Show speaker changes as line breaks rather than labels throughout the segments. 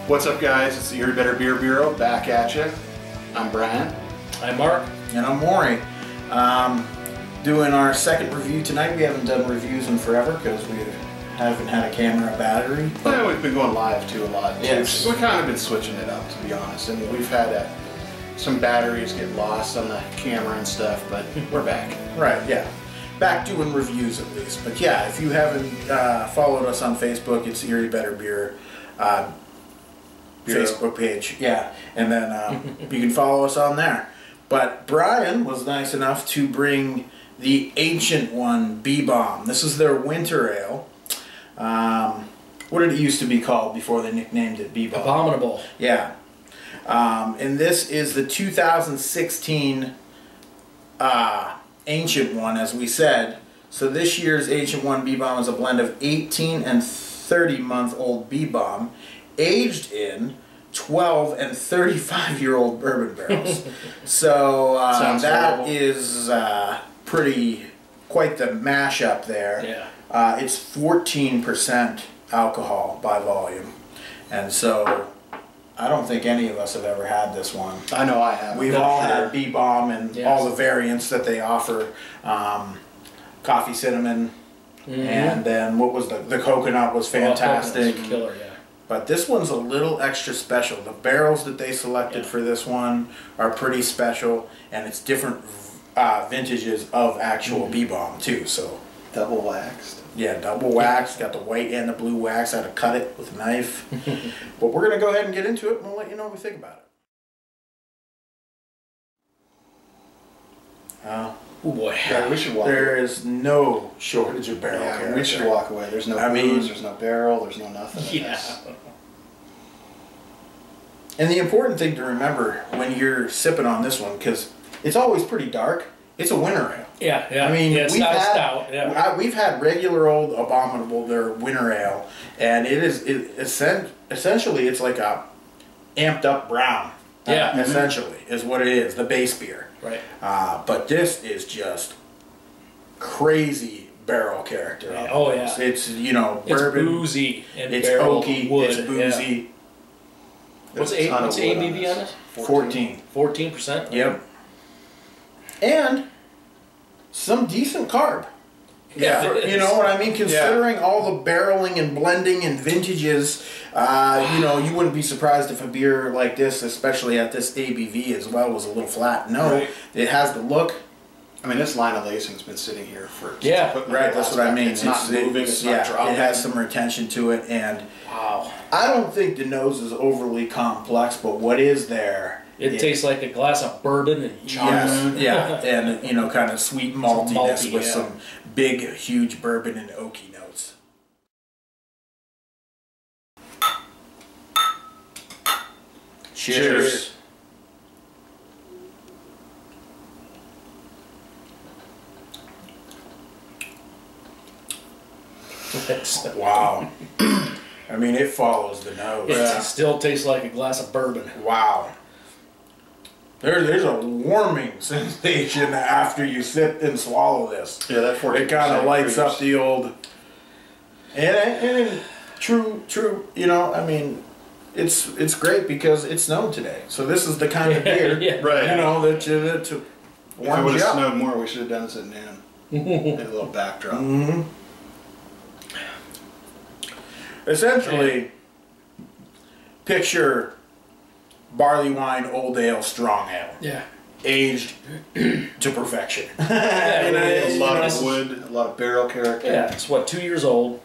What's up, guys? It's the Erie Better Beer Bureau back at you. I'm Brian.
I'm Mark.
And I'm Maury. Doing our second review tonight. We haven't done reviews in forever because we haven't had a camera battery.
Yeah, we've been going live too a lot.
Yes.
We've kind of been switching it up, to be honest. I mean, we've had some batteries get lost on the camera and stuff, but we're back.
Right, yeah. Back doing reviews at least. But yeah, if you haven't followed us on Facebook, it's Erie Better Beer. Facebook page, yeah, and then you can follow us on there. But Brian was nice enough to bring the Ancient One B-Bomb. This is their winter ale. What did it used to be called before they nicknamed it B-Bomb?
Abominable.
Yeah. And this is the 2016 Ancient One, as we said. So this year's Ancient One B-Bomb is a blend of 18 and 30-month-old B-Bomb, aged in 12 and 35-year-old bourbon barrels. So that is quite the mashup there.
Yeah.
It's 14% alcohol by volume, and so I don't think any of us have ever had this one.
I know I have.
We've all had B-Bomb and all the variants that they offer. Coffee cinnamon, and then what was the coconut was fantastic.
Was killer, yeah.
But this one's a little extra special. The barrels that they selected for this one are pretty special, and it's different vintages of actual B-Bomb too. So
Double waxed.
yeah, double waxed. Got the white and the blue wax. I had to cut it with a knife. But we're gonna go ahead and get into it, and we'll let you know what we think about it.
Oh boy.
Yeah, we should walk
There
away.
is no shortage of barrel character.
We should walk away. There's no booze, there's no barrel, there's no nothing.
Yeah.
And the important thing to remember when you're sipping on this one, because it's always pretty dark, it's a winter ale.
Yeah, yeah.
I mean,
yeah, it's not stout. Yeah.
we've had regular old Abominable, their winter ale, and essentially it's like a amped up brown.
Yeah.
Essentially is what it is, the base beer.
Right.
But this is just crazy barrel character.
Yeah. Oh yeah.
It's bourbon.
It's boozy and
it's
barrel
oaky.
wood.
It's boozy.
Yeah. What's ABB on this?
14.
14%.
Yep. And some decent carb.
Yeah.
You know what I mean? Considering all the barreling and blending and vintages, you wouldn't be surprised if a beer like this, especially at this ABV as well, was a little flat. No,
right.
It has the look.
I mean, this line of lacing's been sitting here for...
Right, that's what I mean.
It's not moving, it's not dropping.
It has some retention to it, and
wow.
I don't think the nose is overly complex, but what is there...
It tastes like a glass of bourbon and chocolate.
Yeah, and kind of sweet maltiness with some big, huge bourbon and oaky notes. Cheers. Wow. I mean, it follows the nose.
It still tastes like a glass of bourbon.
Wow. There's a warming sensation after you sip and swallow this.
Yeah, that 40%.
It kind of lights up the old... And true, I mean, it's great because it's snowed today. So this is the kind of beer,
right.
that warms
If it would
you
have
up.
snowed more, we should have done this at noon. Had a little backdrop.
Essentially, picture barley wine, old ale, strong ale.
Yeah.
Aged to perfection.
A lot of wood, a lot of barrel character.
Yeah, it's 2 years old.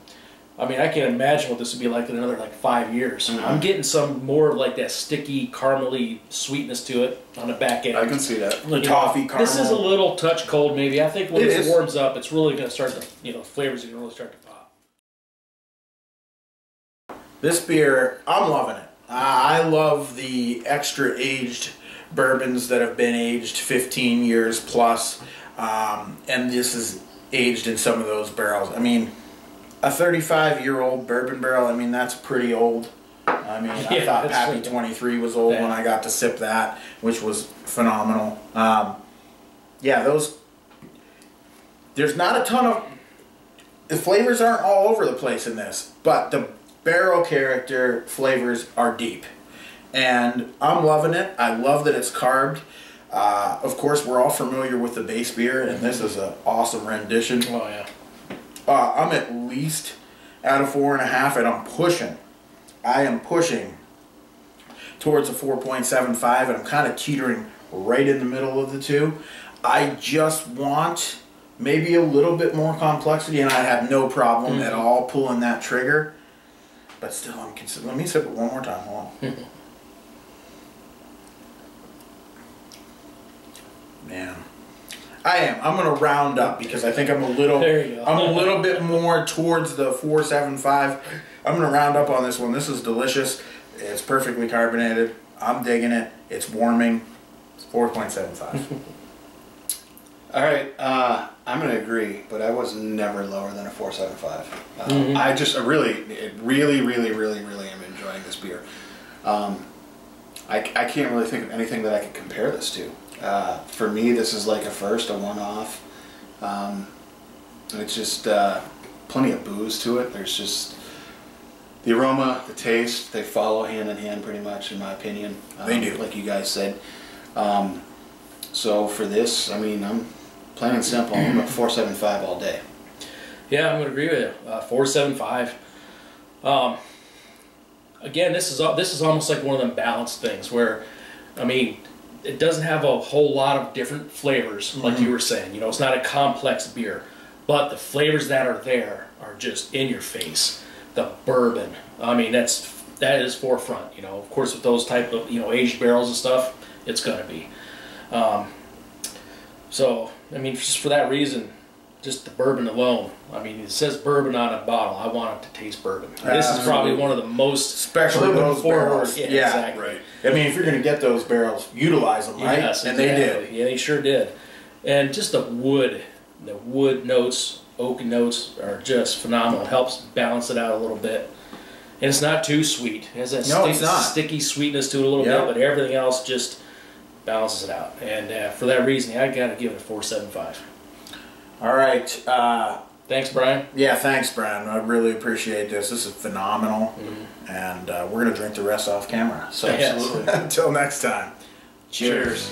I mean, I can't imagine what this would be like in another 5 years. I'm getting some more of that sticky, caramely sweetness to it on the back end.
I can see that.
The toffee caramel.
This is a little touch cold, maybe. I think when it warms up, it's really going to start to, flavors are going to really start to pop.
This beer, I'm loving it. I love the extra aged bourbons that have been aged 15 years plus, and this is aged in some of those barrels. I mean, a 35-year-old bourbon barrel, I mean, that's pretty old. I mean, I thought Pappy 23 was old when I got to sip that, which was phenomenal. There's not a ton of... The flavors aren't all over the place in this, but the barrel character flavors are deep. And I'm loving it. I love that it's carved. Of course, we're all familiar with the base beer, and this is an awesome rendition.
Oh, yeah.
I'm at least out of 4.5, and I'm pushing. I am pushing towards a 4.75, and I'm kind of teetering right in the middle of the two. I just want maybe a little bit more complexity, and I have no problem at all pulling that trigger. But still, I'm considering. Let me sip it one more time. Hold on. Man, I'm gonna round up because I think I'm a little.
There you go.
I'm a little bit more towards the 4.75. I'm gonna round up on this one. This is delicious. It's perfectly carbonated. I'm digging it. It's warming. It's 4.75.
All right, I'm gonna agree, but I was never lower than a 4.75. I really am enjoying this beer. I can't really think of anything that I could compare this to. For me, this is like a one-off. It's just plenty of booze to it. There's just the aroma, the taste, they follow hand in hand pretty much, in my opinion.
They do.
Like you guys said. So for this, I mean, I'm plain and simple. I'm at 4.75 all day.
Yeah, I'm going to agree with you. 4.75. Again, this is almost like one of them balanced things where, I mean, it doesn't have a whole lot of different flavors, like you were saying. You know, it's not a complex beer, but the flavors that are there are just in your face. The bourbon, I mean, that is forefront. You know, of course, with those type of aged barrels and stuff, it's going to be. So, I mean, just for that reason, just the bourbon alone. I mean, it says bourbon on a bottle. I want it to taste bourbon. This is probably one of the most
especially those barrels.
Yeah, exactly.
Right. I mean, if you're going to get those barrels, utilize them, right?
Yes,
and
exactly.
they did.
Yeah, they sure did. And just the wood notes, oak notes are just phenomenal. It helps balance it out a little bit. And it's not too sweet. It has that sticky sweetness to it a little bit, but everything else just balances it out. And for that reason, I got to give it a 4.75.
All right.
Thanks, Brian.
Yeah, thanks, Brian. I really appreciate this. This is phenomenal. And we're going to drink the rest off camera. So,
Yes.
absolutely. Until next time.
Cheers.